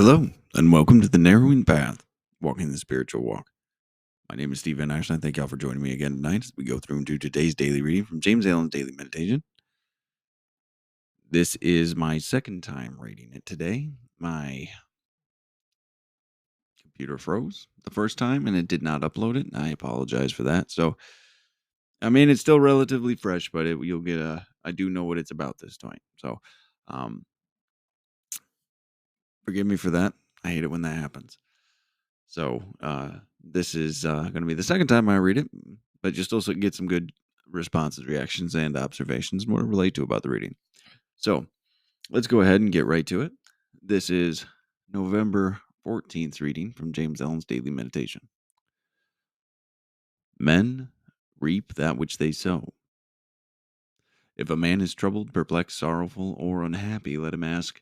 Hello, and welcome to the Narrowing Path, Walking the Spiritual Walk. My name is Steve Van Ash, and I thank y'all for joining me again tonight as we go through and do today's daily reading from James Allen's Daily Meditation. This is my second time reading it today. My computer froze the first time, and it did not upload it. I apologize for that. So, I mean, it's still relatively fresh, but you'll get I do know what it's about this time. So, um, forgive me for that. I hate it when that happens. So this is going to be the second time I read it, but you still get some good responses, reactions, and observations more to relate to about the reading. So let's go ahead and get right to it. This is November 14th reading from James Allen's Daily Meditation. Men reap that which they sow. If a man is troubled, perplexed, sorrowful, or unhappy, let him ask,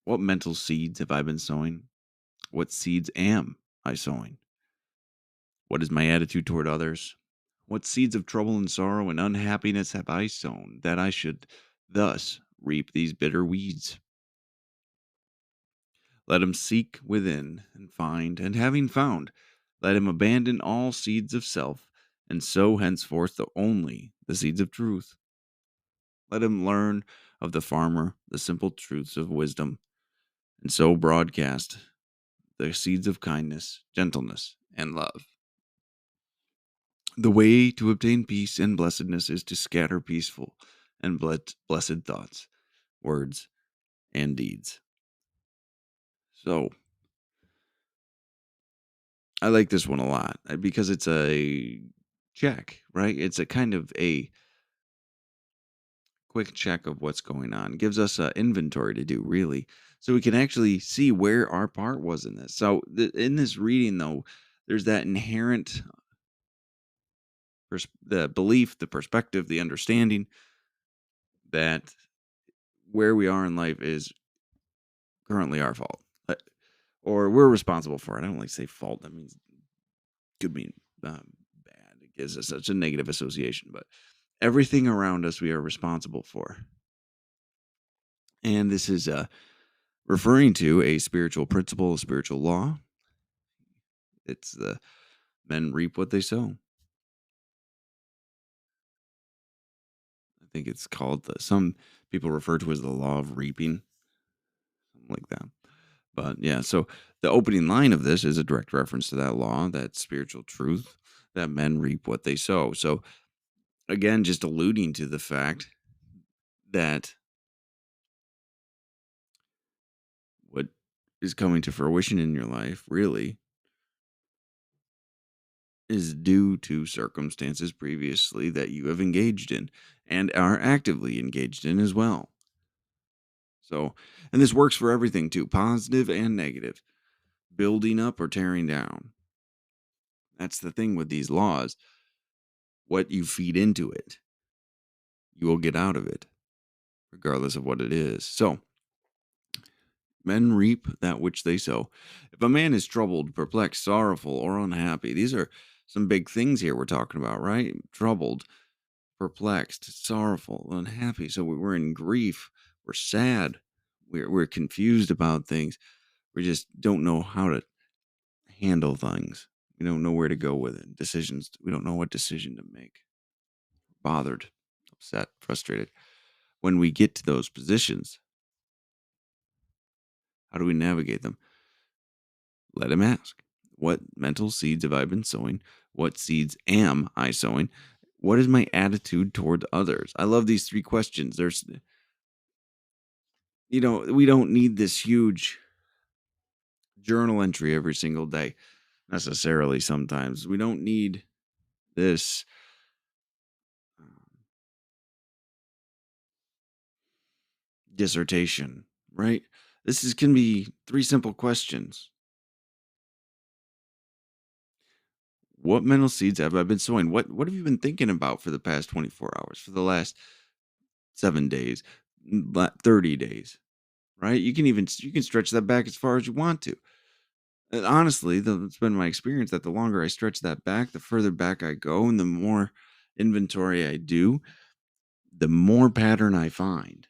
what mental seeds have I been sowing? What seeds am I sowing? What is my attitude toward others? What seeds of trouble and sorrow and unhappiness have I sown, that I should thus reap these bitter weeds? Let him seek within and find, and having found, let him abandon all seeds of self, and sow henceforth only the seeds of truth. Let him learn of the farmer the simple truths of wisdom, and so broadcast the seeds of kindness, gentleness, and love. The way to obtain peace and blessedness is to scatter peaceful and blessed thoughts, words, and deeds. So, I like this one a lot because it's a check, right? It's a kind of a quick check of what's going on. It gives us an inventory to do, really, so we can actually see where our part was in this. So, in this reading, though, there's that inherent the belief, the perspective, the understanding that where we are in life is currently our fault, or we're responsible for it. I don't like to say fault. That means could mean bad. It gives us such a negative association, but everything around us we are responsible for. And this is referring to a spiritual principle, a spiritual law. It's the men reap what they sow. I think it's called some people refer to as the law of reaping, something like that. But yeah, so the opening line of this is a direct reference to that law, that spiritual truth, that men reap what they sow. So again, just alluding to the fact that what is coming to fruition in your life really is due to circumstances previously that you have engaged in and are actively engaged in as well. So, and this works for everything too, positive and negative, building up or tearing down. That's the thing with these laws. What you feed into it, you will get out of it, regardless of what it is. So, men reap that which they sow. If a man is troubled, perplexed, sorrowful, or unhappy, these are some big things here we're talking about, right? Troubled, perplexed, sorrowful, unhappy. So we're in grief. We're sad. We're confused about things. We just don't know how to handle things. We don't know where to go with it. Decisions. We don't know what decision to make. Bothered, upset, frustrated. When we get to those positions, how do we navigate them? Let him ask. What mental seeds have I been sowing? What seeds am I sowing? What is my attitude toward others? I love these three questions. We don't need this huge journal entry every single day necessarily. Sometimes we don't need this dissertation, right? This can be three simple questions. What mental seeds have I been sowing? What have you been thinking about for the past 24 hours, for the last 7 days, 30 days, right? You can stretch that back as far as you want to. And honestly, it's been my experience that the longer I stretch that back, the further back I go, and the more inventory I do, the more pattern I find,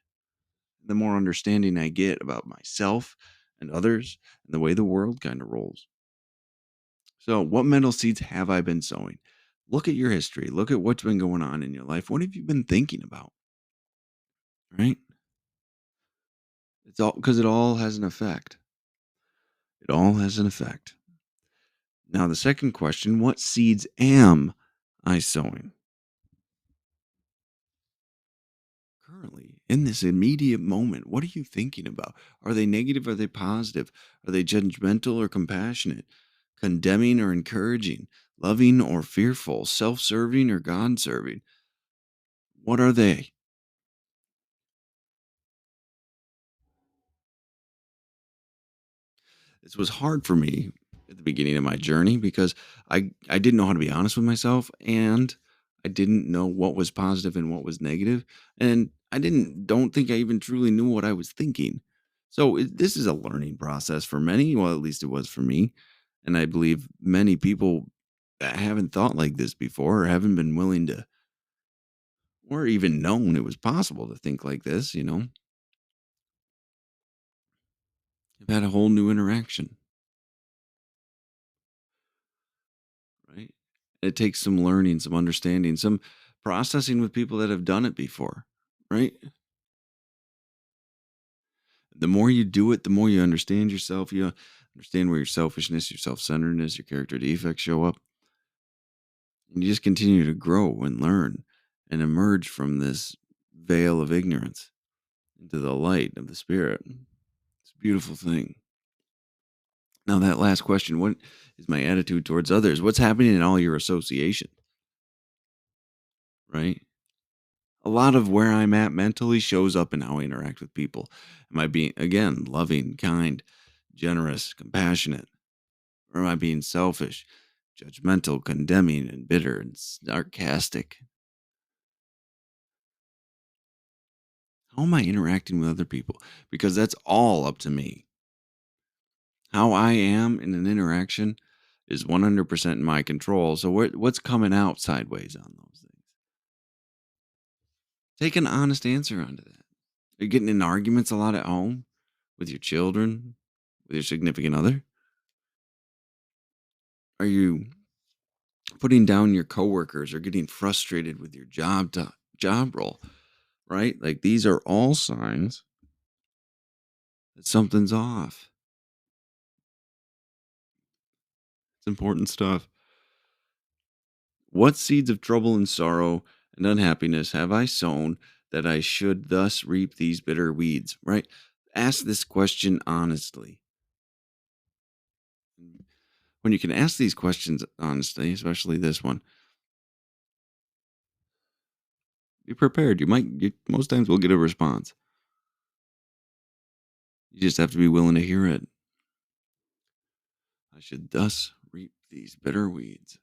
the more understanding I get about myself and others, and the way the world kind of rolls. So, what mental seeds have I been sowing? Look at your history. Look at what's been going on in your life. What have you been thinking about? Right? It's all because it all has an effect. It all has an effect. Now, the second question, what seeds am I sowing currently in this immediate moment? What are you thinking about? Are they negative? Are they positive? Are they judgmental or compassionate? Condemning or encouraging? Loving or fearful? Self serving or God serving? What are they? This was hard for me at the beginning of my journey because I didn't know how to be honest with myself, and I didn't know what was positive and what was negative, and I don't think I even truly knew what I was thinking. So this is a learning process for many. Well, at least it was for me, and I believe many people that haven't thought like this before or haven't been willing to, or even known it was possible to think like this. Have had a whole new interaction. Right? It takes some learning, some understanding, some processing with people that have done it before, right? The more you do it, the more you understand yourself. You understand where your selfishness, your self centeredness, your character defects show up. And you just continue to grow and learn and emerge from this veil of ignorance into the light of the spirit. It's a beautiful thing. Now, that last question, what is my attitude towards others? What's happening in all your association, right? A lot of where I'm at mentally shows up in how I interact with people. Am I being, again, loving, kind, generous, compassionate? Or am I being selfish, judgmental, condemning, and bitter and sarcastic? How am I interacting with other people? Because that's all up to me. How I am in an interaction is 100% in my control. So, what's coming out sideways on those things? Take an honest answer onto that. Are you getting in arguments a lot at home with your children, with your significant other? Are you putting down your coworkers or getting frustrated with your job role, right? Like these are all signs that something's off. It's important stuff. What seeds of trouble and sorrow and unhappiness have I sown that I should thus reap these bitter weeds, right? Ask this question honestly. When you can ask these questions honestly, especially this one, be prepared. Most times we'll get a response. You just have to be willing to hear it. I should thus reap these bitter weeds.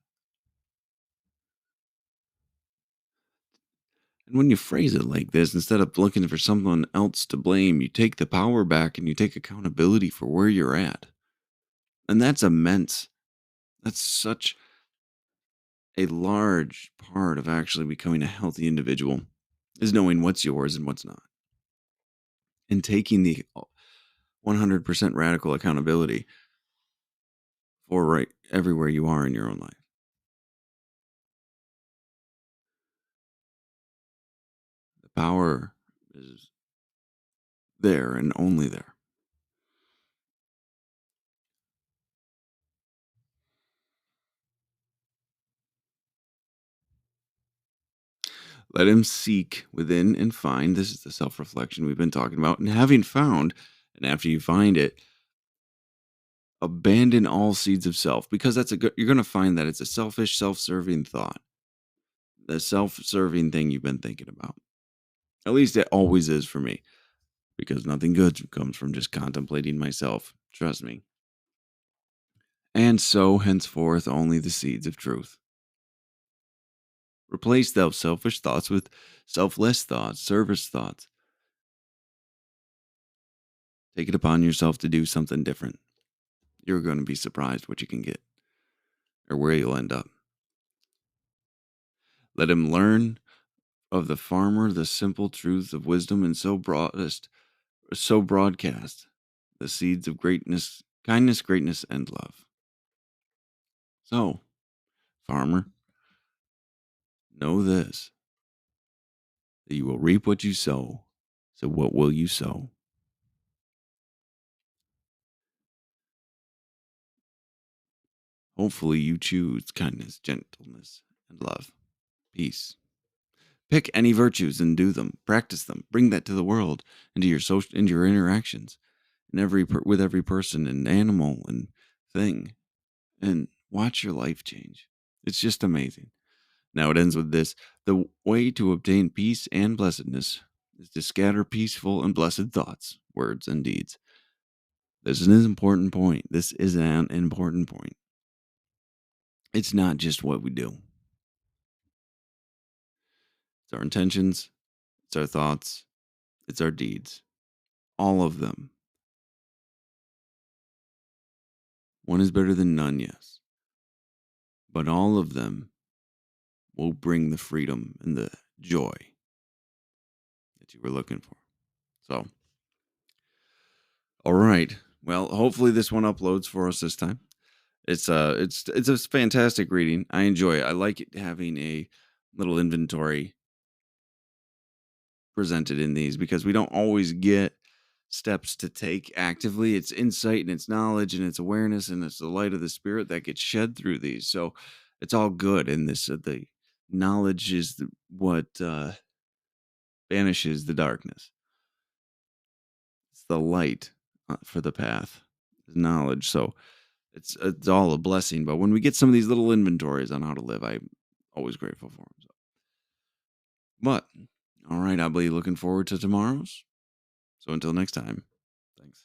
And when you phrase it like this, instead of looking for someone else to blame, you take the power back and you take accountability for where you're at. And that's immense. That's such a large part of actually becoming a healthy individual is knowing what's yours and what's not. And taking the 100% radical accountability for right everywhere you are in your own life. The power is there and only there. Let him seek within and find. This is the self reflection we've been talking about. And having found, and after you find it, abandon all seeds of self because that's a good, you're going to find that it's a selfish, self serving thought, the self serving thing you've been thinking about. At least it always is for me because nothing good comes from just contemplating myself. Trust me. And so, henceforth, only the seeds of truth. Replace those selfish thoughts with selfless thoughts, service thoughts. Take it upon yourself to do something different. You're going to be surprised what you can get or where you'll end up. Let him learn of the farmer the simple truths of wisdom and so broadcast the seeds of greatness, kindness, greatness, and love. So, farmer, know this, that you will reap what you sow. So, what will you sow? Hopefully, you choose kindness, gentleness, and love. Peace. Pick any virtues and do them. Practice them. Bring that to the world, into your interactions, with every person and animal and thing, and watch your life change. It's just amazing. Now it ends with this: the way to obtain peace and blessedness is to scatter peaceful and blessed thoughts, words, and deeds. This is an important point. This is an important point. It's not just what we do. It's our intentions, it's our thoughts, it's our deeds. All of them. One is better than none, yes. But all of them will bring the freedom and the joy that you were looking for. So, all right. Well, hopefully this one uploads for us this time. It's a fantastic reading. I enjoy it. I like it having a little inventory presented in these because we don't always get steps to take actively. It's insight and it's knowledge and it's awareness and it's the light of the spirit that gets shed through these. So it's all good. And the knowledge is what banishes the darkness. It's the light for the path, knowledge. So it's all a blessing. But when we get some of these little inventories on how to live, I'm always grateful for them. So. But all right, I'll be looking forward to tomorrow's. So until next time, thanks.